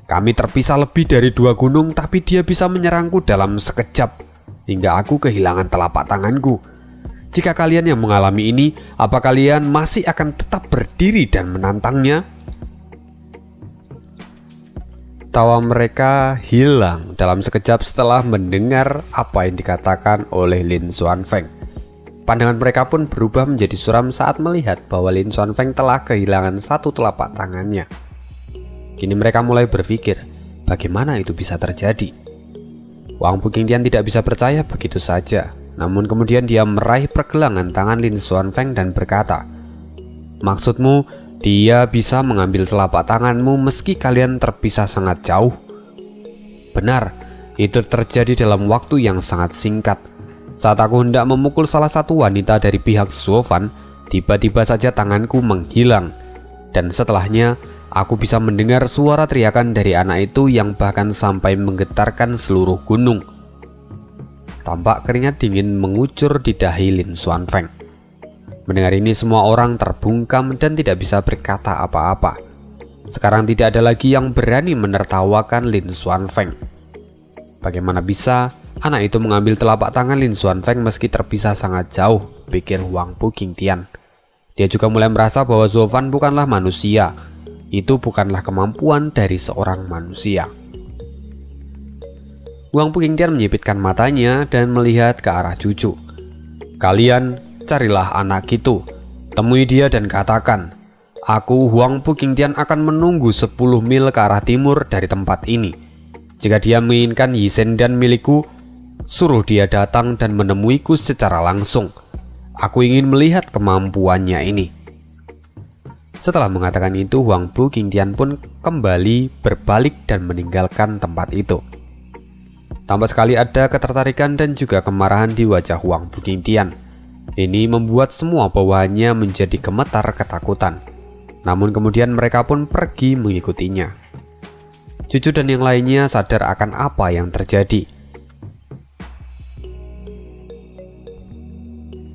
Kami terpisah lebih dari 2 gunung, tapi dia bisa menyerangku dalam sekejap, hingga aku kehilangan telapak tanganku. Jika kalian yang mengalami ini, apa kalian masih akan tetap berdiri dan menantangnya?" Tawa mereka hilang dalam sekejap setelah mendengar apa yang dikatakan oleh Lin Xuanfeng. Pandangan mereka pun berubah menjadi suram saat melihat bahwa Lin Xuanfeng telah kehilangan 1 telapak tangannya. Kini mereka mulai berpikir, bagaimana itu bisa terjadi? Wang Buqingtian tidak bisa percaya begitu saja. Namun kemudian dia meraih pergelangan tangan Lin Xuanfeng dan berkata, "Maksudmu Dia bisa mengambil telapak tanganmu meski kalian terpisah sangat jauh. Benar, itu terjadi dalam waktu yang sangat singkat. Saat aku hendak memukul salah satu wanita dari pihak Zovan, tiba-tiba saja tanganku menghilang. Dan setelahnya, aku bisa mendengar suara teriakan dari anak itu yang bahkan sampai menggetarkan seluruh gunung. Tampak keringat dingin mengucur di dahi Lin Xuanfeng. Mendengar ini semua orang terbungkam dan tidak bisa berkata apa-apa. Sekarang tidak ada lagi yang berani menertawakan Lin Xuanfeng. Bagaimana bisa anak itu mengambil telapak tangan Lin Xuanfeng meski terpisah sangat jauh, pikir Wang Pu Qingtian. Dia juga mulai merasa bahwa Zovan bukanlah manusia. Itu bukanlah kemampuan dari seorang manusia. Wang Pu Qingtian menyipitkan matanya dan melihat ke arah cucu. Kalian carilah anak itu, temui dia dan katakan, aku Wang Pu Qingtian akan menunggu 10 mil ke arah timur dari tempat ini. Jika dia menginginkan Yi Shendan milikku, suruh dia datang dan menemuiku secara langsung. Aku ingin melihat kemampuannya ini. Setelah mengatakan itu, Wang Pu Qingtian pun kembali berbalik dan meninggalkan tempat itu. Tampak sekali ada ketertarikan dan juga kemarahan di wajah Wang Pu Qingtian. Ini membuat semua bawahannya menjadi gemetar ketakutan. Namun kemudian mereka pun pergi mengikutinya. Cucu dan yang lainnya sadar akan apa yang terjadi.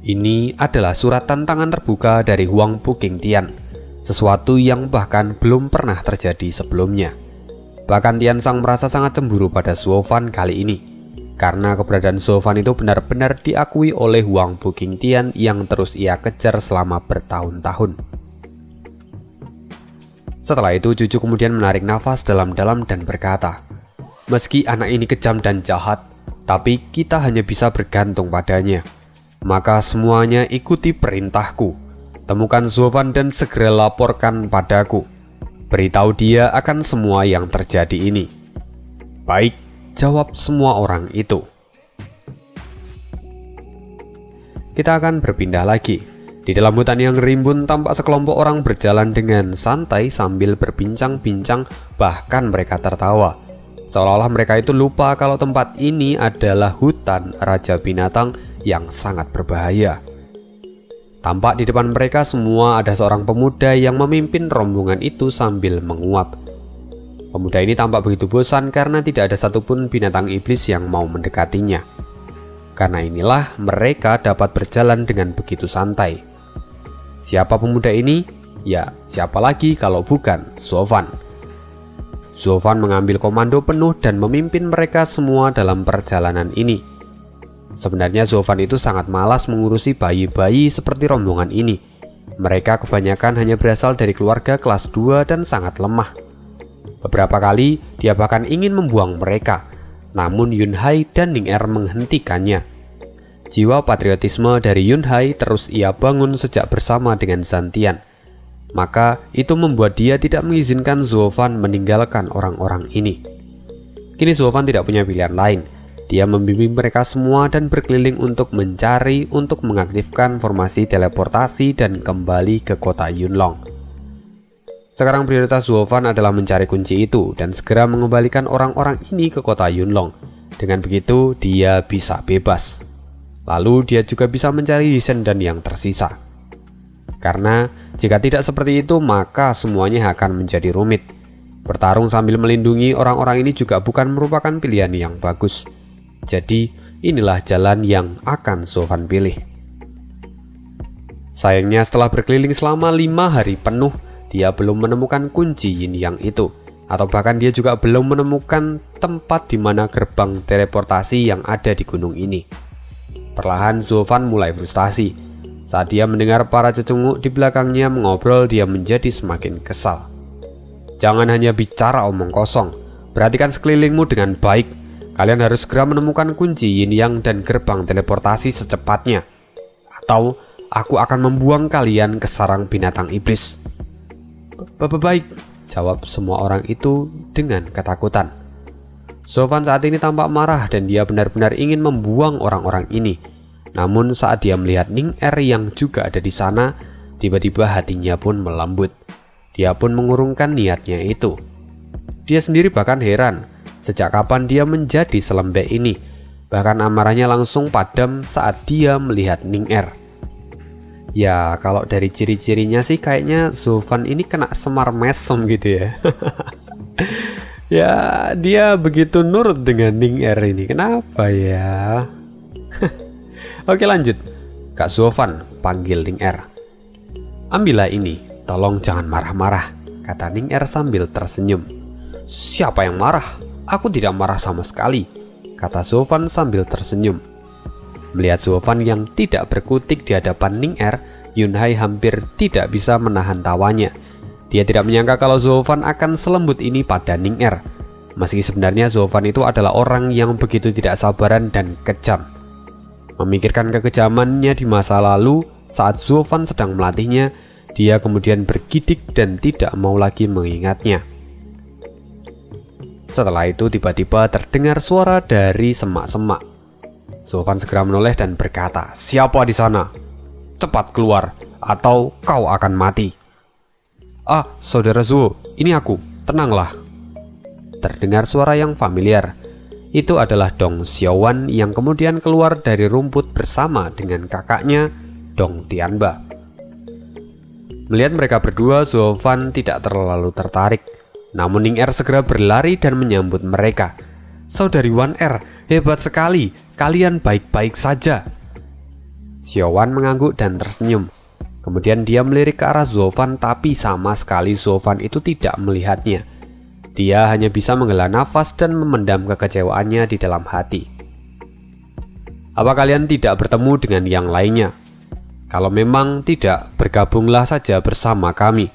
Ini adalah surat tantangan terbuka dari Wang Pu Qingtian, sesuatu yang bahkan belum pernah terjadi sebelumnya. Bahkan Tiansang merasa sangat cemburu pada Zovan kali ini, karena keberadaan Zovan itu benar-benar diakui oleh Wang Pu Qingtian yang terus ia kejar selama bertahun-tahun. Setelah itu cucu kemudian menarik nafas dalam-dalam dan berkata, meski anak ini kejam dan jahat, tapi kita hanya bisa bergantung padanya. Maka semuanya ikuti perintahku. Temukan Zovan dan segera laporkan padaku. Beritahu dia akan semua yang terjadi ini. Baik, jawab semua orang itu. Kita akan berpindah lagi. Di dalam hutan yang rimbun tampak sekelompok orang berjalan dengan santai sambil berbincang-bincang, bahkan mereka tertawa. Seolah-olah mereka itu lupa kalau tempat ini adalah hutan Raja Binatang yang sangat berbahaya. Tampak di depan mereka semua ada seorang pemuda yang memimpin rombongan itu sambil menguap. Pemuda ini tampak begitu bosan karena tidak ada satupun binatang iblis yang mau mendekatinya. Karena inilah mereka dapat berjalan dengan begitu santai. Siapa pemuda ini? Ya, siapa lagi kalau bukan Zovan. Zovan mengambil komando penuh dan memimpin mereka semua dalam perjalanan ini. Sebenarnya Zovan itu sangat malas mengurusi bayi-bayi seperti rombongan ini. Mereka kebanyakan hanya berasal dari keluarga kelas 2 dan sangat lemah. Beberapa kali dia bahkan ingin membuang mereka, namun Yunhai dan Ning Er menghentikannya. Jiwa patriotisme dari Yunhai terus ia bangun sejak bersama dengan Zantian. Maka itu membuat dia tidak mengizinkan Zovan meninggalkan orang-orang ini. Kini Zovan tidak punya pilihan lain. Dia membimbing mereka semua dan berkeliling untuk mencari untuk mengaktifkan formasi teleportasi dan kembali ke kota Yunlong. Sekarang prioritas Zovan adalah mencari kunci itu dan segera mengembalikan orang-orang ini ke kota Yunlong. Dengan begitu dia bisa bebas. Lalu dia juga bisa mencari Yi Shendan yang tersisa. Karena jika tidak seperti itu maka semuanya akan menjadi rumit. Bertarung sambil melindungi orang-orang ini juga bukan merupakan pilihan yang bagus. Jadi inilah jalan yang akan Zovan pilih. Sayangnya setelah berkeliling selama 5 hari penuh, dia belum menemukan kunci yin yang itu, atau bahkan dia juga belum menemukan tempat di mana gerbang teleportasi yang ada di gunung ini. Perlahan Zovan mulai frustasi. Saat dia mendengar para cecunguk di belakangnya mengobrol, dia menjadi semakin kesal. Jangan hanya bicara omong kosong, perhatikan sekelilingmu dengan baik. Kalian harus segera menemukan kunci yin yang dan gerbang teleportasi secepatnya, atau aku akan membuang kalian ke sarang binatang iblis. Baik, jawab semua orang itu dengan ketakutan. Zovan saat ini tampak marah dan dia benar-benar ingin membuang orang-orang ini. Namun saat dia melihat Ning Er yang juga ada di sana, Tiba-tiba hatinya pun melembut. Dia pun mengurungkan niatnya itu. Dia sendiri bahkan heran, sejak kapan dia menjadi selembek ini. Bahkan amarahnya langsung padam saat dia melihat Ning Er. Ya, kalau dari ciri-cirinya sih kayaknya Zofan ini kena semar mesem gitu ya. Ya, dia begitu nurut dengan Ning Er ini. Kenapa ya? Oke, lanjut. Kak Zofan panggil Ning Er. "Ambillah ini, tolong jangan marah-marah," kata Ning Er sambil tersenyum. "Siapa yang marah? Aku tidak marah sama sekali," kata Zofan sambil tersenyum. Melihat Zofan yang tidak berkutik di hadapan Ning Er, Yunhai hampir tidak bisa menahan tawanya. Dia tidak menyangka kalau Zofan akan selembut ini pada Ning Er. Meski sebenarnya Zofan itu adalah orang yang begitu tidak sabaran dan kejam. Memikirkan kekejamannya di masa lalu saat Zofan sedang melatihnya, dia kemudian bergidik dan tidak mau lagi mengingatnya. Setelah itu tiba-tiba terdengar suara dari semak-semak. Zofan segera menoleh dan berkata, "Siapa di sana? Cepat keluar atau kau akan mati." "Ah, saudara Zuo, ini aku, tenanglah." Terdengar suara yang familiar. Itu adalah Dong Xiaowan yang kemudian keluar dari rumput bersama dengan kakaknya Dong Tianba. Melihat mereka berdua, Zofan tidak terlalu tertarik. Namun Ning Er segera berlari dan menyambut mereka. "Saudari Wan Er, hebat sekali, kalian baik-baik saja." Xiaowan mengangguk dan tersenyum. Kemudian dia melirik ke arah Zofan, tapi sama sekali Zofan itu tidak melihatnya. Dia hanya bisa menghela nafas dan memendam kekecewaannya di dalam hati. "Apa kalian tidak bertemu dengan yang lainnya? Kalau memang tidak, bergabunglah saja bersama kami.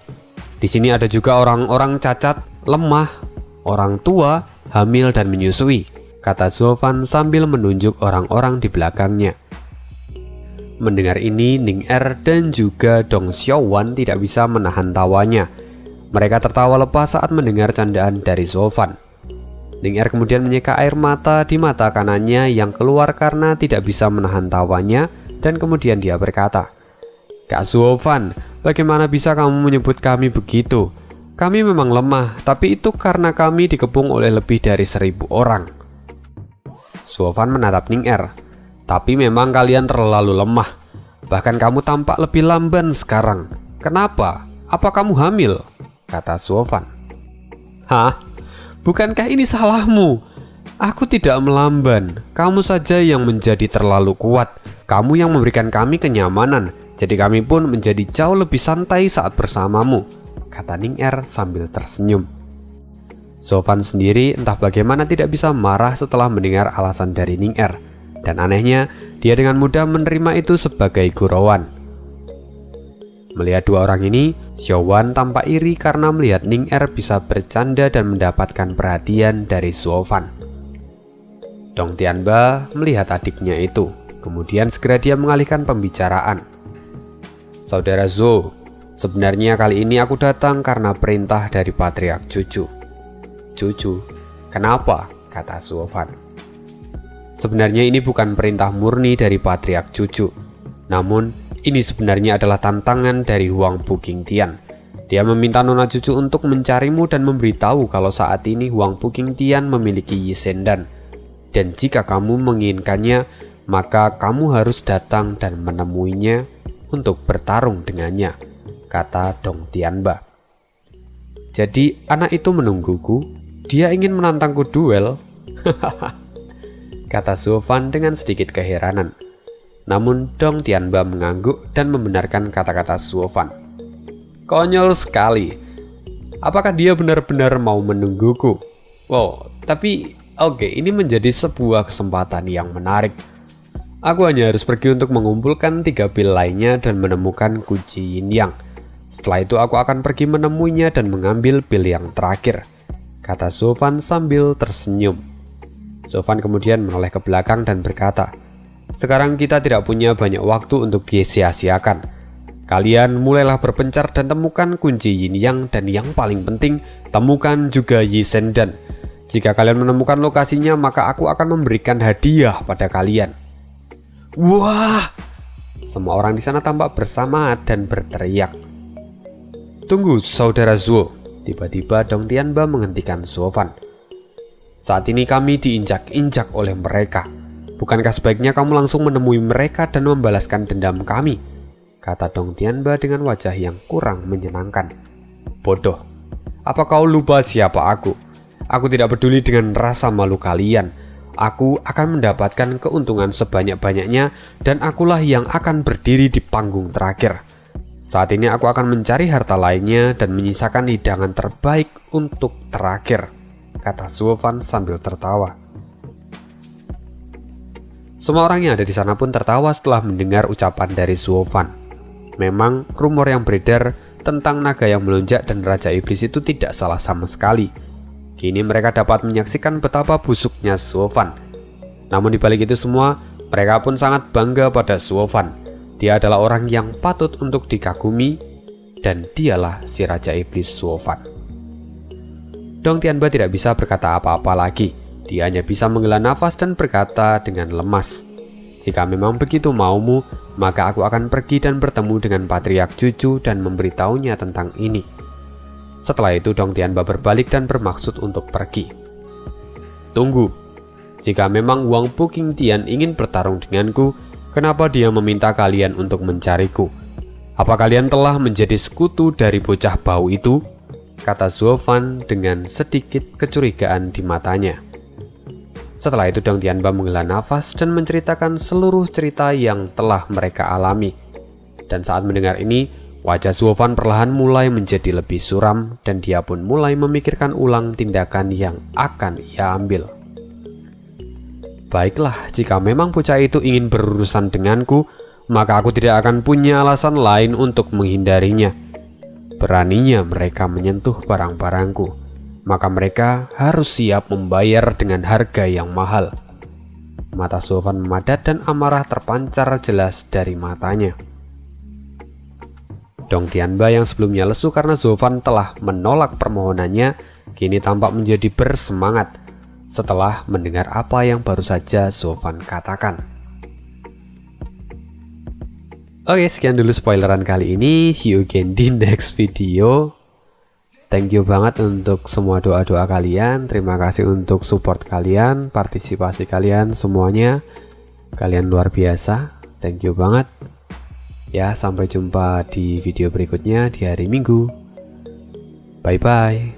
Di sini ada juga orang-orang cacat, lemah, orang tua, hamil dan menyusui," kata Zofan sambil menunjuk orang-orang di belakangnya. Mendengar ini, Ning Er dan juga Dong Xiaowan tidak bisa menahan tawanya. Mereka tertawa lepas saat mendengar candaan dari Zofan. Ning Er kemudian menyeka air mata di mata kanannya yang keluar karena tidak bisa menahan tawanya, dan kemudian dia berkata, "Kak Zofan, bagaimana bisa kamu menyebut kami begitu? Kami memang lemah, tapi itu karena kami dikepung oleh lebih dari 1000 orang. Zofan menatap Ning Er. "Tapi memang kalian terlalu lemah. Bahkan kamu tampak lebih lamban sekarang. Kenapa? Apa kamu hamil?" kata Zofan. "Hah? Bukankah ini salahmu? Aku tidak melamban. Kamu saja yang menjadi terlalu kuat. Kamu yang memberikan kami kenyamanan. Jadi kami pun menjadi jauh lebih santai saat bersamamu," kata Ning Er sambil tersenyum. Zofan sendiri entah bagaimana tidak bisa marah setelah mendengar alasan dari Ning Er. Dan anehnya, dia dengan mudah menerima itu sebagai gurauan. Melihat dua orang ini, Xiaowan tampak iri karena melihat Ning Er bisa bercanda dan mendapatkan perhatian dari Zofan. Dong Tianba melihat adiknya itu, kemudian segera dia mengalihkan pembicaraan. "Saudara Zhou, sebenarnya kali ini aku datang karena perintah dari Patriark Cucu." "Cucu? Kenapa?" kata Zofan. "Sebenarnya ini bukan perintah murni dari Patriark Cucu. Namun, ini sebenarnya adalah tantangan dari Huang Buqing Tian. Dia meminta Nona Cucu untuk mencarimu dan memberitahu kalau saat ini Huang Buqing Tian memiliki Yi Sendan. Dan jika kamu menginginkannya, maka kamu harus datang dan menemuinya untuk bertarung dengannya," kata Dong Tianba. "Jadi anak itu menungguku? Dia ingin menantangku duel?" kata Zofan dengan sedikit keheranan. Namun Dong Tianba mengangguk dan membenarkan kata-kata Zofan. "Konyol sekali. Apakah dia benar-benar mau menungguku? Oh, tapi oke, ini menjadi sebuah kesempatan yang menarik. Aku hanya harus pergi untuk mengumpulkan 3 pil lainnya dan menemukan kunci Yin Yang. Setelah itu aku akan pergi menemuinya dan mengambil pil yang terakhir," kata Zofan sambil tersenyum. Zofan kemudian menoleh ke belakang dan berkata, "Sekarang kita tidak punya banyak waktu untuk disia-siakan. Kalian mulailah berpencar dan temukan kunci Yin Yang, dan yang paling penting, temukan juga Yi Sendan. Jika kalian menemukan lokasinya, maka aku akan memberikan hadiah pada kalian." Wah, Semua orang di sana tampak bersamaan dan berteriak. "Tunggu, saudara Zuo!" Tiba-tiba Dong Tianba menghentikan Zuo Fan. "Saat ini kami diinjak-injak oleh mereka. Bukankah sebaiknya kamu langsung menemui mereka dan membalaskan dendam kami?" kata Dong Tianba dengan wajah yang kurang menyenangkan. "Bodoh, apa kau lupa siapa aku? Aku tidak peduli dengan rasa malu kalian. Aku akan mendapatkan keuntungan sebanyak-banyaknya dan akulah yang akan berdiri di panggung terakhir. Saat ini aku akan mencari harta lainnya dan menyisakan hidangan terbaik untuk terakhir," kata Zuo Fan sambil tertawa. Semua orang yang ada di sana pun tertawa setelah mendengar ucapan dari Zuo Fan. Memang rumor yang beredar tentang naga yang melonjak dan Raja Iblis itu tidak salah sama sekali. Kini mereka dapat menyaksikan betapa busuknya Zuo Fan. Namun di balik itu semua, mereka pun sangat bangga pada Zuo Fan. Dia adalah orang yang patut untuk dikagumi, dan dialah si Raja Iblis Zuo Fan. Dong Tianba tidak bisa berkata apa-apa lagi. Dia hanya bisa menghela nafas dan berkata dengan lemas, "Jika memang begitu maumu, maka aku akan pergi dan bertemu dengan Patriark Cucu dan memberitahunya tentang ini." Setelah itu Dong Tianba berbalik dan bermaksud untuk pergi. "Tunggu, jika memang Wang Puking Tian ingin bertarung denganku, kenapa dia meminta kalian untuk mencariku? Apa kalian telah menjadi sekutu dari bocah bau itu?" kata Zuo Fan dengan sedikit kecurigaan di matanya. Setelah itu Dong Tianba menghela nafas dan menceritakan seluruh cerita yang telah mereka alami. Dan saat mendengar ini, wajah Zuo Fan perlahan mulai menjadi lebih suram dan dia pun mulai memikirkan ulang tindakan yang akan ia ambil. "Baiklah, jika memang bocah itu ingin berurusan denganku, maka aku tidak akan punya alasan lain untuk menghindarinya. Beraninya mereka menyentuh barang-barangku, maka mereka harus siap membayar dengan harga yang mahal." Mata Zuo Fan memadat dan amarah terpancar jelas dari matanya. Dong Tianba yang sebelumnya lesu karena Zuo Fan telah menolak permohonannya, kini tampak menjadi bersemangat setelah mendengar apa yang baru saja Zuo Fan katakan. Oke, sekian dulu spoileran kali ini. See you again di next video. Thank you banget untuk semua doa-doa kalian. Terima kasih untuk support kalian, partisipasi kalian semuanya. Kalian luar biasa. Thank you banget. Ya, sampai jumpa di video berikutnya di hari Minggu. Bye bye.